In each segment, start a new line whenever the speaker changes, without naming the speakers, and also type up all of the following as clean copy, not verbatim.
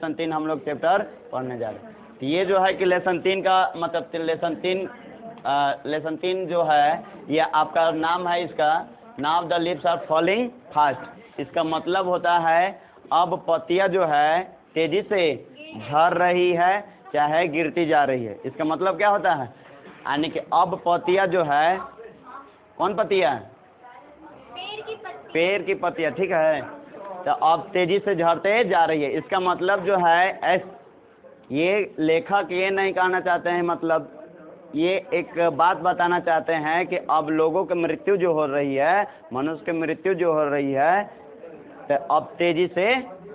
Lesson 3 हम लोग chapter पढ़ने जा रहे हैं। तो ये जो है कि लेसन 3 का मतलब लेसन 3 जो है ये आपका नाम है, इसका now the leaves are falling fast. इसका मतलब होता है अब पत्तियां जो है तेजी से झड़ रही है चाहे गिरती जा रही है। इसका मतलब क्या होता है, यानी कि अब पत्तियां जो है, कौन पत्तियां? पेड़ की पत्तियां, ठीक है। तो अब तेजी से झड़ते जा रही है। इसका मतलब जो है ये लेखक ये नहीं कहना चाहते हैं, मतलब ये एक बात बताना चाहते हैं कि अब लोगों की मृत्यु जो हो रही है, मनुष्य की मृत्यु जो हो रही है, तो अब तेजी से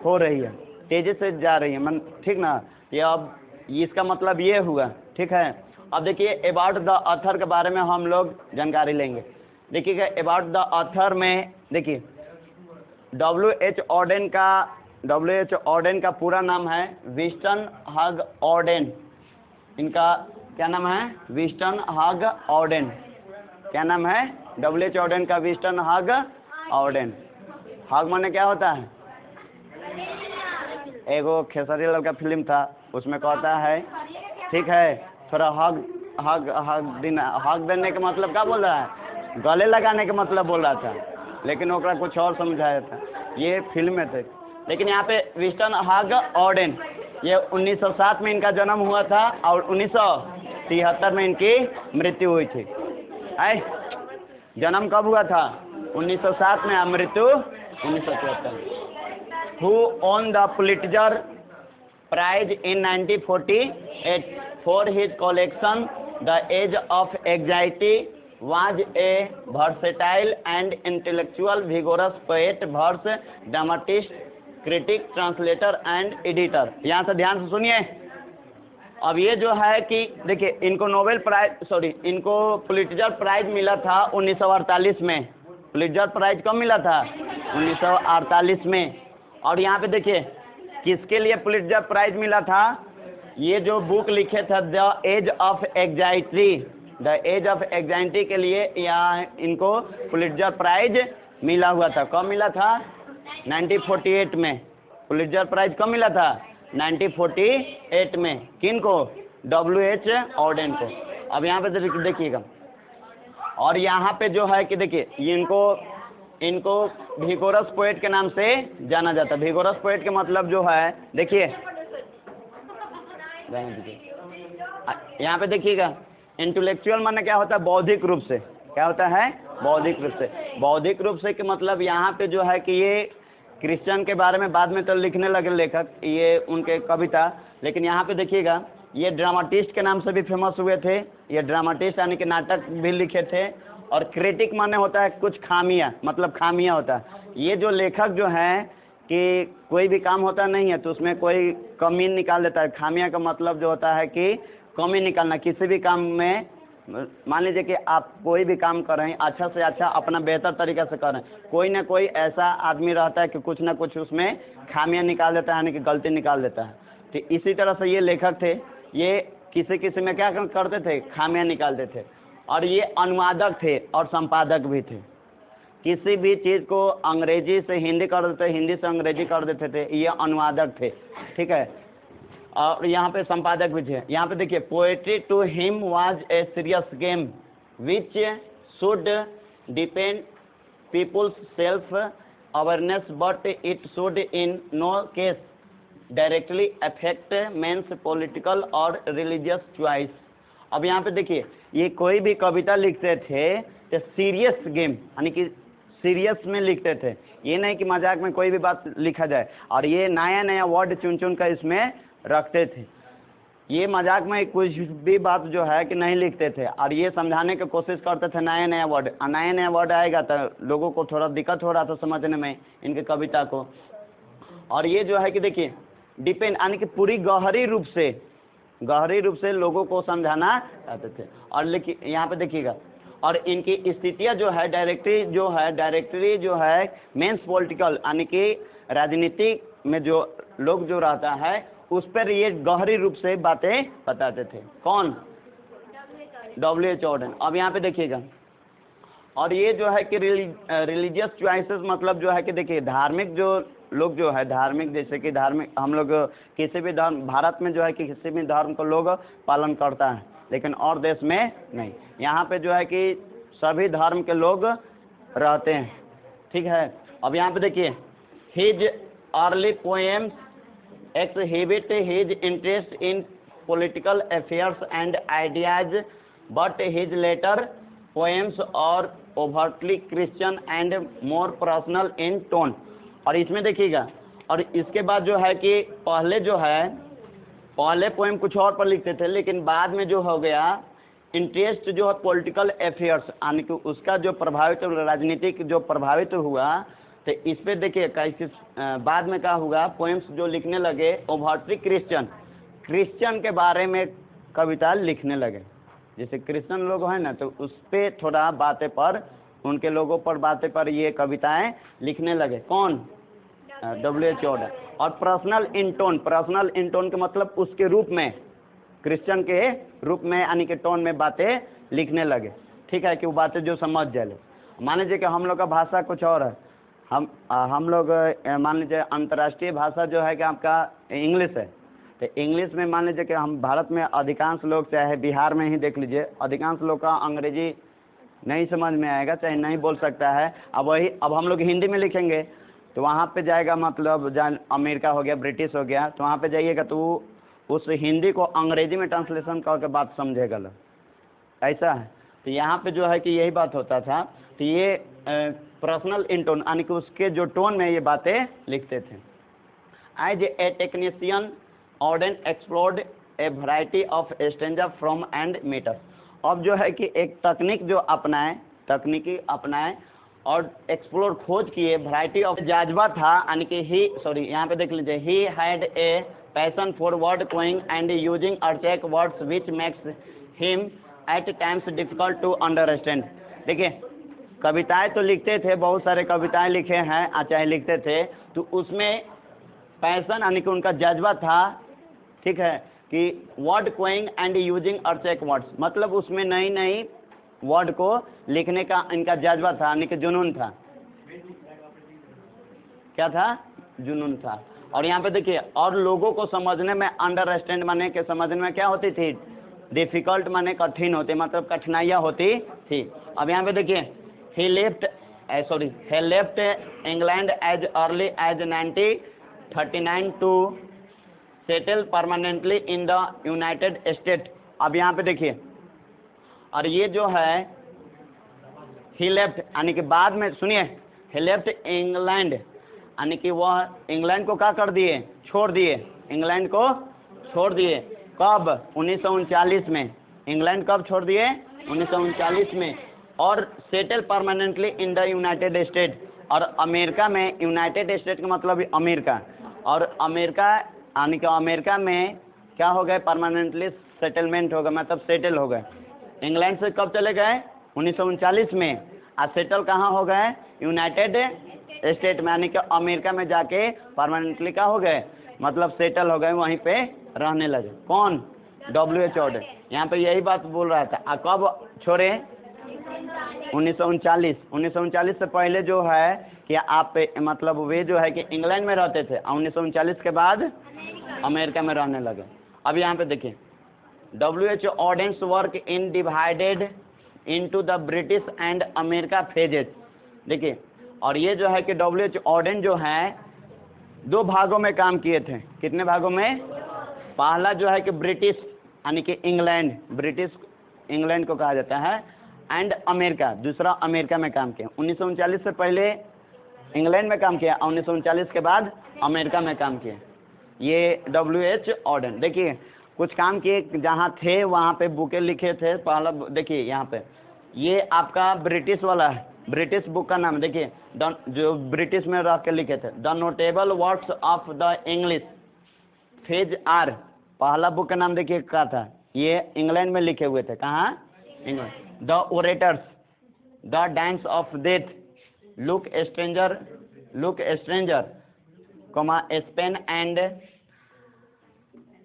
हो रही है, तेजी से जा रही है, मन ठीक ना। ये अब इसका मतलब ये हुआ, ठीक है। अब देखिए अबाउट द ऑथर के बारे में हम लोग जानकारी लेंगे। देखिएगा अबाउट द ऑथर में देखिए W.H. ऑडेन का पूरा नाम है विंस्टन हग ऑडेन। इनका क्या नाम है? विंस्टन हग ऑडेन। क्या नाम है? W.H. ऑडेन का विंस्टन हग ऑडेन। हग माने क्या होता है? एगो खेसारी लाल का फिल्म था, उसमें कहता है, ठीक है, थोड़ा हग देने का मतलब क्या बोल रहा है? गले लगाने का मतलब बोल रहा था, लेकिन ओकरा कुछ और समझाया था। ये फिल्म में थे। लेकिन यहाँ पे विंस्टन हग ऑडेन, ये 1907 में इनका जन्म हुआ था और 1973 में इनकी मृत्यु हुई थी। जन्म कब हुआ था? 1907 में, मृत्यु 1973 में। Who won the Pulitzer Prize in 1948 for his collection The Age of Anxiety, was a versatile and intellectual, vigorous poet, verse, dramatist, critic, translator and editor। यहाँ से ध्यान से सुनिए। अब ये जो है कि देखिए इनको इनको पुलिट्जर प्राइज मिला था 1948 में। पुलिट्जर प्राइज कब मिला था? 1948 में। और यहाँ पे देखिए किसके लिए पुलिट्जर प्राइज मिला था? ये जो बुक लिखे थे the age of anxiety, the age of anxiety के लिए यहाँ इनको पुलिट्जर प्राइज मिला हुआ था। कब मिला था? 1948 में। पुलिट्जर प्राइज कब मिला था? 1948 में। किन को? W.H. ऑडेन को। अब यहाँ पे देखिएगा, और यहाँ पे जो है कि देखिए इनको भिगोरस पोएट के नाम से जाना जाता है। भिगोरस पोएट के मतलब जो है, देखिए यहाँ पे देखिएगा, इंटेलेक्चुअल माने क्या होता है? बौद्धिक रूप से। क्या होता है? बौद्धिक रूप से। बौद्धिक रूप से के मतलब यहाँ पे जो है कि ये क्रिश्चियन के बारे में बाद में तो लिखने लगे लेखक, ये उनके कविता। लेकिन यहाँ पे देखिएगा ये ड्रामाटिस्ट के नाम से भी फेमस हुए थे। ये ड्रामाटिस्ट यानी कि नाटक भी लिखे थे। और क्रिटिक माने होता है कुछ खामियां, मतलब खामियां होता है। ये जो लेखक जो हैं कि कोई भी काम होता नहीं है तो उसमें कोई कमी निकाल देता है। खामियां का मतलब जो होता है कि कमी निकालना किसी भी काम में। मान लीजिए कि आप कोई भी काम कर रहे हैं, अच्छा से अच्छा अपना बेहतर तरीके से कर रहे हैं, कोई ना कोई ऐसा आदमी रहता है कि कुछ ना कुछ उसमें खामियां निकाल देता है, यानी कि गलती निकाल देता है। तो इसी तरह से ये लेखक थे, ये किसी में क्या करते थे? खामियां निकालते थे। और ये अनुवादक थे और संपादक भी थे। किसी भी चीज़ को अंग्रेजी से हिंदी कर देते, हिंदी से अंग्रेजी कर देते थे, ये अनुवादक थे, ठीक है। और यहाँ पे संपादक भी थे। यहाँ पे देखिए, poetry to him was a serious game which should depend people's self awareness, but it should in no case directly affect men's political और रिलीजियस चॉइस। अब यहाँ पे देखिए, ये कोई भी कविता लिखते थे तो सीरियस गेम यानी कि सीरियस में लिखते थे। ये नहीं कि मजाक में कोई भी बात लिखा जाए। और ये नया नया वर्ड चुन कर इसमें रखते थे। ये मजाक में कुछ भी बात जो है कि नहीं लिखते थे, और ये समझाने की कोशिश करते थे नया नया वर्ड आएगा तो लोगों को थोड़ा दिक्कत हो रहा था समझने में इनके कविता को। और ये जो है कि देखिए डिपेंड यानी कि पूरी गहरी रूप से लोगों को समझाना चाहते थे। और लेकिन यहाँ पे देखिएगा, और इनकी स्थितियाँ जो है डायरेक्टरी जो है मेंस पॉलिटिकल यानी कि राजनीति में जो लोग जो रहता है उस पर ये गहरी रूप से बातें बताते थे। कौन? W.H. ऑडेन। अब यहाँ पे देखिएगा, और ये जो है कि रिलीजियस चॉइसेस मतलब जो है कि देखिए धार्मिक जो लोग जो है धार्मिक, जैसे कि धार्मिक हम लोग किसी भी धर्म, भारत में जो है कि किसी भी धर्म को लोग पालन करता है, लेकिन और देश में नहीं। यहाँ पे जो है कि सभी धर्म के लोग रहते हैं, ठीक है। अब यहाँ पे देखिए, his early poems exhibit his interest in political affairs and ideas, but his later poems are overtly Christian and more personal in tone। और इसमें देखिएगा, और इसके बाद जो है कि पहले जो है, पहले पोएम कुछ और पर लिखते थे, लेकिन बाद में जो हो गया इंटरेस्ट जो है पॉलिटिकल अफेयर्स, यानी कि उसका जो प्रभावित, राजनीतिक जो प्रभावित हुआ, तो इस पे देखिए कैसे बाद में क्या हुआ, पोएम्स जो लिखने लगे ओवरटली क्रिश्चियन के बारे में कविता लिखने लगे। जैसे क्रिश्चियन लोग हैं ना, तो उस पर थोड़ा बातें पर, उनके लोगों पर बातें पर ये कविताएं लिखने लगे। कौन? W.H. ऑर्डन। और पर्सनल इन टोन के मतलब उसके रूप में, क्रिश्चियन के रूप में, यानी कि टोन में बातें लिखने लगे, ठीक है, कि वो बातें जो समझ जाए। मान लीजिए कि हम लोग का भाषा कुछ और है, हम लोग मान लीजिए अंतर्राष्ट्रीय भाषा जो है कि आपका इंग्लिश है, तो इंग्लिश में मान लीजिए कि हम भारत में अधिकांश लोग, चाहे बिहार में ही देख लीजिए, अधिकांश लोग का अंग्रेजी नहीं समझ में आएगा, चाहे नहीं बोल सकता है। अब हम लोग हिंदी में लिखेंगे तो वहाँ पे जाएगा, मतलब जहाँ अमेरिका हो गया, ब्रिटिश हो गया, तो वहाँ पे जाइएगा तो उस हिंदी को अंग्रेजी में ट्रांसलेशन करके बात समझेगा लोग, ऐसा है। तो यहाँ पे जो है कि यही बात होता था। तो ये पर्सनल इन टोन, यानी कि उसके जो टोन में ये बातें लिखते थे। As a technician Auden explored a variety of stanza forms and metres. अब जो है कि एक तकनीकी अपनाए और एक्सप्लोर, खोज किए, वैरायटी ऑफ जाजबा था, यानी कि यहाँ पे देख लीजिए, he had a passion for word coining and using archaic words which makes him at times difficult to understand. देखिए, कविताएं तो लिखते थे, बहुत सारे कविताएं लिखे हैं, चाहे लिखते थे, तो उसमें पैशन, यानी कि उनका जज्बा था, ठीक है, कि word coining and using archaic words, मतलब उसमें नई नई वर्ड को लिखने का इनका जज्बा था, यानी कि जुनून था। क्या था? जुनून था। और यहाँ पे देखिए, और लोगों को समझने में, अंडरस्टैंड माने के समझने में क्या होती थी? डिफिकल्ट माने कठिन होती, मतलब कठिनाइयाँ होती थी। अब यहाँ पे देखिए, he left England as early as 1939 to settle permanently in the United States। अब यहाँ पे देखिए, और ये जो है he left, यानी कि बाद में, सुनिए, he left England, यानी कि वह इंग्लैंड को क्या कर दिए? छोड़ दिए, इंग्लैंड को छोड़ दिए। कब? 1939 में। इंग्लैंड कब छोड़ दिए? 1939 में। और settle permanently in the United state, और अमेरिका में, यूनाइटेड स्टेट का मतलब अमेरिका, और अमेरिका, यानी कि अमेरिका में क्या हो गए? परमानेंटली सेटलमेंट हो गए, मतलब सेटल हो गए। इंग्लैंड से कब चले गए? 1939 में। और सेटल कहाँ हो गए? यूनाइटेड स्टेट में, यानी कि अमेरिका में जाके परमानेंटली क्या हो गए? मतलब सेटल हो गए, वहीं पे रहने लगे। कौन? W.H. ऑर्डन। यहाँ पे यही बात बोल रहा था। कब छोड़े? 1939 से पहले जो है कि आप मतलब वे जो है कि इंग्लैंड में रहते थे, 1939 के बाद अमेरिका में रहने लगे। अब यहाँ पे देखिए, W.H. Auden's work in divided into the British and America phases. देखिए, और ये जो है कि W.H. ऑर्डन जो है 2 भागों में काम किए थे। कितने भागों में? पहला जो है कि ब्रिटिश, यानी कि इंग्लैंड, ब्रिटिश इंग्लैंड को कहा जाता है, एंड अमेरिका, दूसरा अमेरिका में काम किया। 1939 से पहले इंग्लैंड में काम किया, 1939 के बाद अमेरिका में काम किया। ये W.H. ऑर्डन। देखिए, कुछ काम किए, जहाँ थे वहाँ पे बुकें लिखे थे। पहला देखिए यहाँ पे, ये आपका ब्रिटिश वाला है, ब्रिटिश बुक का नाम देखिए, जो ब्रिटिश में रख के लिखे थे, the notable works of the English phase are. पहला बुक का नाम देखिए क्या था? ये इंग्लैंड में लिखे हुए थे। कहाँ? England. The orators, the dance of death, look stranger, Spain and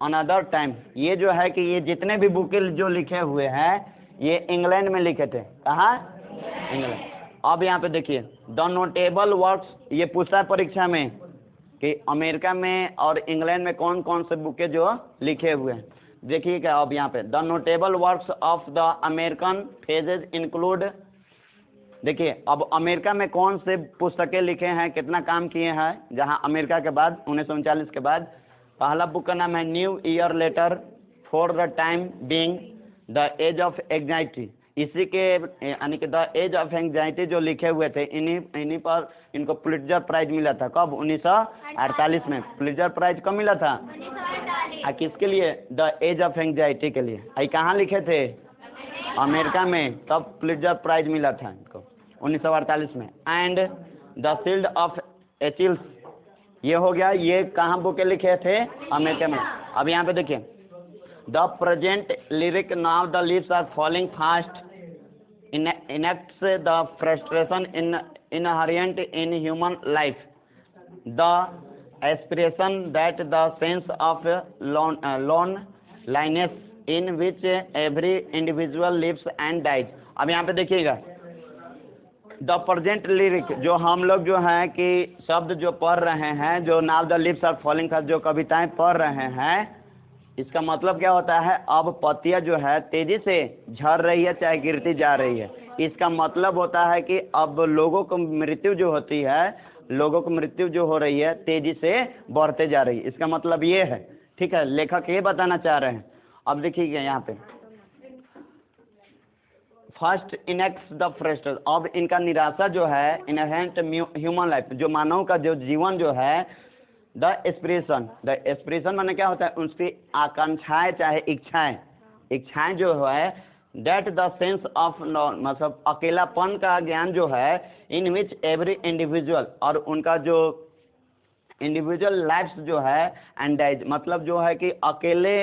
another time. ये जो है कि ये जितने भी बुकें जो लिखे हुए हैं, ये इंग्लैंड में लिखे थे। कहाँ? इंग्लैंड। अब यहाँ पे देखिए, द नोटेबल वर्क्स, ये पूछता है परीक्षा में, कि अमेरिका में और इंग्लैंड में कौन कौन से बुकें जो लिखे हुए हैं। देखिएगा अब यहाँ पे, the notable works of the American phases include, देखिए अब अमेरिका में कौन से पुस्तकें लिखे हैं, कितना काम किए हैं जहाँ अमेरिका के बाद 1939 के बाद। पहला बुक का नाम है new year letter, for the time being, the age of anxiety, इसी के यानी कि द एज ऑफ एंग्जाइटी जो लिखे हुए थे, इन्हीं पर इनको पुलित्जर प्राइज मिला था। कब? 1948 में। पुलित्जर प्राइज कब मिला था? किसके लिए? द एज ऑफ एंग्जाइटी के लिए। ये कहाँ लिखे थे? अमेरिका में, तब पुलित्जर प्राइज मिला था इनको 1948 में। एंड द शील्ड ऑफ एचिल्स, ये हो गया, ये कहाँ बुके लिखे थे? अमेरिका में। अब यहाँ पे देखिए, the present lyric, now the leaves are falling fast, enacts the frustration inherent in human life, the aspiration that the sense of loneliness in which every individual lives and dies। अब यहाँ पे देखिएगा, the present lyric, जो हम लोग जो हैं कि शब्द जो पढ़ रहे हैं, जो now the leaves are falling fast, जो कविताएं पढ़ रहे हैं, इसका मतलब क्या होता है? अब पत्तियां जो है तेजी से झड़ रही है, चाहे गिरती जा रही है। इसका मतलब होता है कि अब लोगों को मृत्यु जो होती है, लोगों को मृत्यु जो हो रही है तेजी से बढ़ते जा रही है। इसका मतलब ये है, ठीक है, लेखक ये बताना चाह रहे हैं। अब देखिए यहाँ पे, फर्स्ट इनेक्ट्स द फ्रस्ट्रेशन, अब इनका निराशा जो है, इनहेरेंट ह्यूमन लाइफ, जो मानव का जो जीवन जो है, द एस्पिरेशन माने क्या होता है? उसकी आकांक्षाएं, चाहे इच्छाएं जो है, डेट द सेंस ऑफ, मतलब अकेलापन का ज्ञान जो है, इन विच एवरी इंडिविजुअल, और उनका जो इंडिविजुअल लाइफ्स जो है, एंड डाइज, मतलब जो है कि अकेले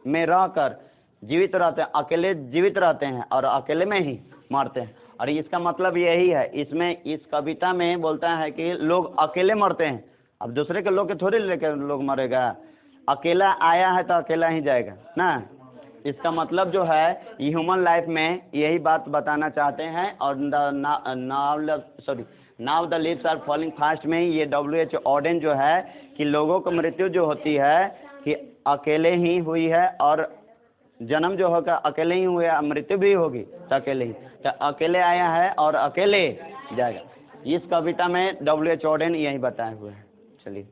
में रहकर जीवित रहते हैं, अकेले जीवित रहते हैं और अकेले में ही मरते हैं। और इसका मतलब यही है, इसमें इस कविता में बोलता है कि लोग अकेले मरते हैं। अब दूसरे के लोग के थोड़ी लेकर लोग मरेगा, अकेला आया है तो अकेला ही जाएगा ना। इसका मतलब जो है ह्यूमन लाइफ में यही बात बताना चाहते हैं। और now the leaves are falling fast में ये W.H. ऑडेन जो है कि लोगों को मृत्यु जो होती है कि अकेले ही हुई है, और जन्म जो होगा अकेले ही हुआ, मृत्यु भी होगी तो अकेले ही, तो अकेले आया है और अकेले जाएगा। इस कविता में W.H. ऑडेन यही बताए हुए हैं। चलिए।